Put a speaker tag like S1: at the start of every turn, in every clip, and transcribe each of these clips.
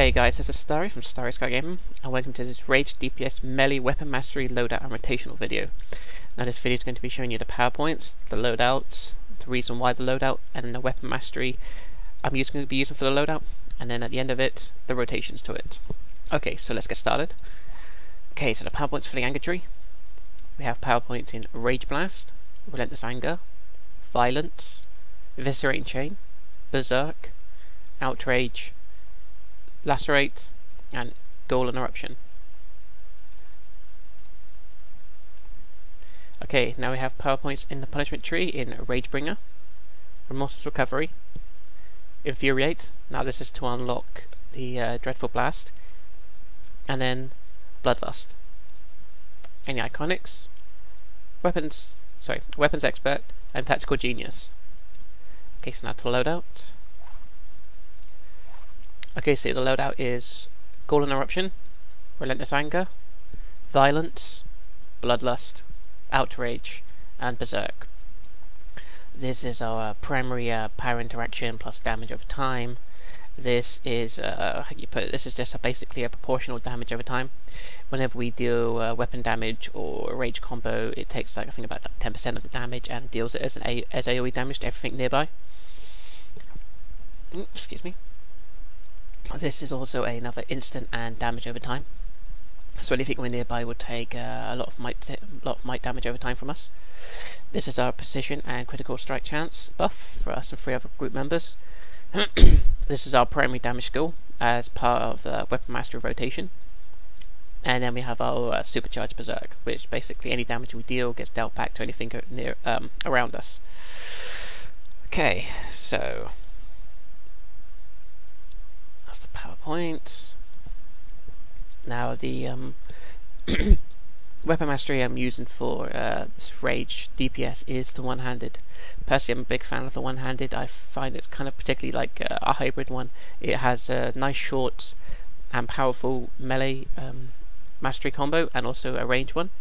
S1: Hey guys, this is Starry from StarrySky Gaming, and welcome to this Rage DPS Melee Weapon Mastery Loadout and Rotational video. Now this video is going to be showing you the PowerPoints, the loadouts, the reason why the loadout, and the weapon mastery I'm going to be using for the loadout, and then at the end of it, the rotations to it. Okay, so let's get started. Okay, so the PowerPoints for the anger tree. We have PowerPoints in Rage Blast, Relentless Anger, Violence, Eviscerating Chain, Berserk, Outrage, Lacerate, and Golden Eruption. Okay, now we have PowerPoints in the Punishment Tree in Ragebringer, Remorseless Recovery, Infuriate. Now this is to unlock the Dreadful Blast, and then Bloodlust. Any iconics? Weapons Expert and Tactical Genius. Okay, so now to loadout. Okay, so the loadout is Golden Eruption, Relentless Anger, Violence, Bloodlust, Outrage, and Berserk. This is our primary power interaction plus damage over time. This is this is just basically a proportional damage over time. Whenever we deal weapon damage or a rage combo, it takes I think about 10% of the damage and deals it as AoE damage to everything nearby. Excuse me. This is also another instant and damage over time. So anything we're nearby will take a lot of might damage over time from us. This is our precision and critical strike chance buff for us and 3 other group members. This is our primary damage skill as part of the weapon mastery rotation. And then we have our supercharged berserk, which basically any damage we deal gets dealt back to anything near around us. Okay, so that's the PowerPoint. Now the weapon mastery I'm using for this Rage DPS is the one-handed. Personally, I'm a big fan of the one-handed. I find it's kind of particularly like a hybrid one. It has a nice short and powerful melee mastery combo and also a range one.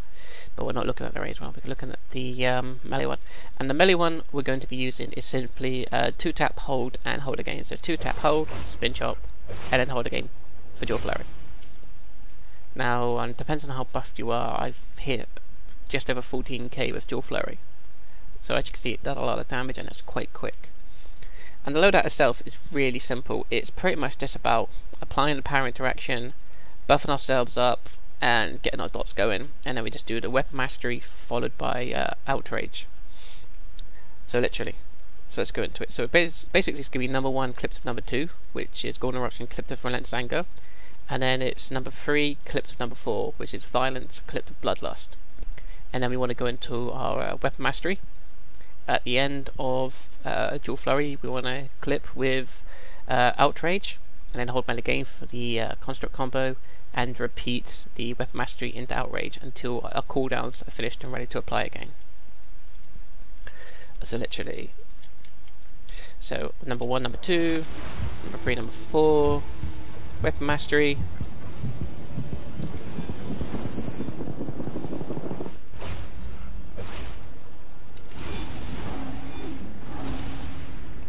S1: But we're not looking at the range one, we're looking at the melee one. And the melee one we're going to be using is simply 2-tap, hold, and hold again. So 2-tap, hold, spin chop, and then hold again for dual flurry. Now, it depends on how buffed you are. I've hit just over 14k with dual flurry. So as you can see, it does a lot of damage and it's quite quick. And the loadout itself is really simple. It's pretty much just about applying the power interaction, buffing ourselves up, and getting our dots going. And then we just do the weapon mastery followed by outrage. So literally. So let's go into it. So basically it's going to be number 1 clipped of number 2, which is Golden Eruption clipped of Relentless Anger. And then it's number 3 clipped of number 4, which is Violence clipped of Bloodlust. And then we want to go into our weapon mastery. At the end of dual flurry, we want to clip with outrage, and then hold melee again for the construct combo, and repeat the weapon mastery into outrage until our cooldowns are finished and ready to apply again. So literally. So number 1, number 2, number 3, number 4. Weapon mastery.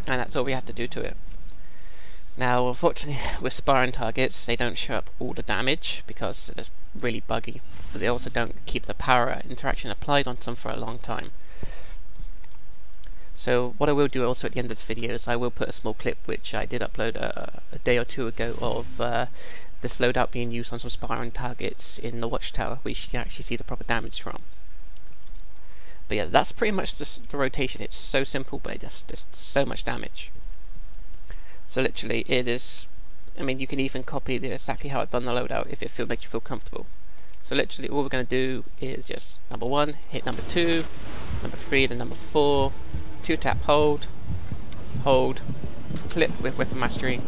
S1: And that's all we have to do to it. Now, unfortunately, with sparring targets, they don't show up all the damage because they're just really buggy. But they also don't keep the power interaction applied onto them for a long time. So what I will do also at the end of this video is I will put a small clip which I did upload a day or 2 ago of this loadout being used on some sparring targets in the watchtower, which you can actually see the proper damage from. But yeah, that's pretty much just the rotation. It's so simple, but it just so much damage. So literally it is, I mean, you can even copy exactly how I've done the loadout if it makes you feel comfortable. So literally all we're going to do is just number 1, hit number 2, number 3, then number 4, 2-tap, hold, clip with weapon mastery,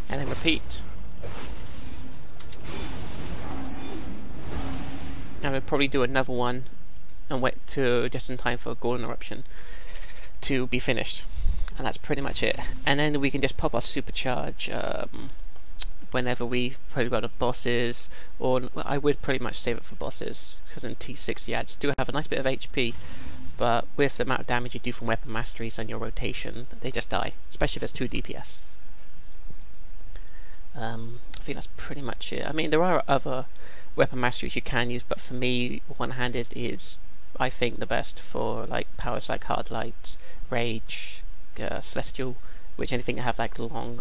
S1: and then repeat. And we'll probably do another one and wait to just in time for Golden Eruption to be finished. And that's pretty much it. And then we can just pop our supercharge whenever we've probably got the bosses, or I would pretty much save it for bosses, because in T6 the ads do have a nice bit of HP, but with the amount of damage you do from weapon masteries and your rotation, they just die, especially if it's 2 DPS. I think that's pretty much it. I mean, there are other weapon masteries you can use, but for me, one-handed is, I think, the best for like powers like Hard Light, Rage, Celestial, which anything that have like long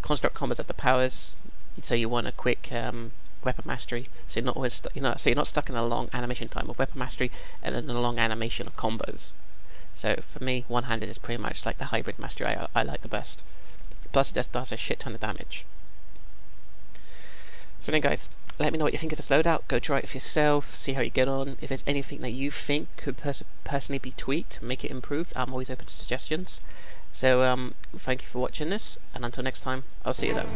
S1: construct combos of the powers. So you want a quick weapon mastery, so you're not always so you're not stuck in a long animation time of weapon mastery and then a long animation of combos. So for me, one-handed is pretty much like the hybrid mastery I like the best. Plus it just does a shit ton of damage. So then guys, let me know what you think of this loadout. Go try it for yourself, see how you get on. If there's anything that you think could personally be tweaked, make it improved, I'm always open to suggestions. So thank you for watching this, and until next time, I'll see you then.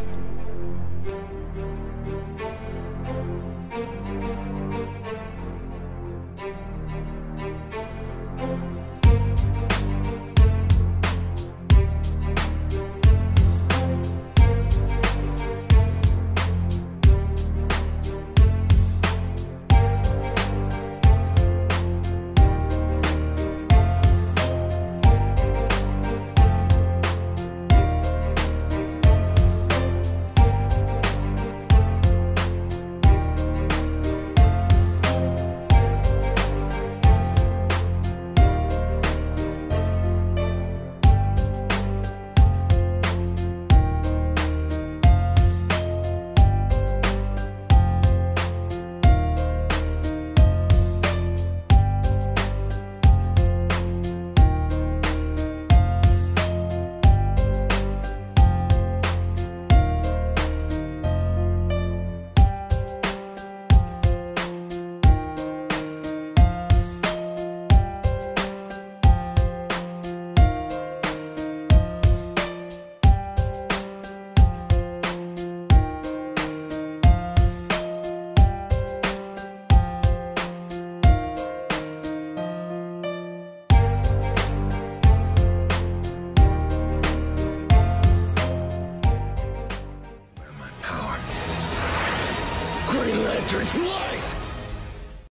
S2: Green Lantern fly!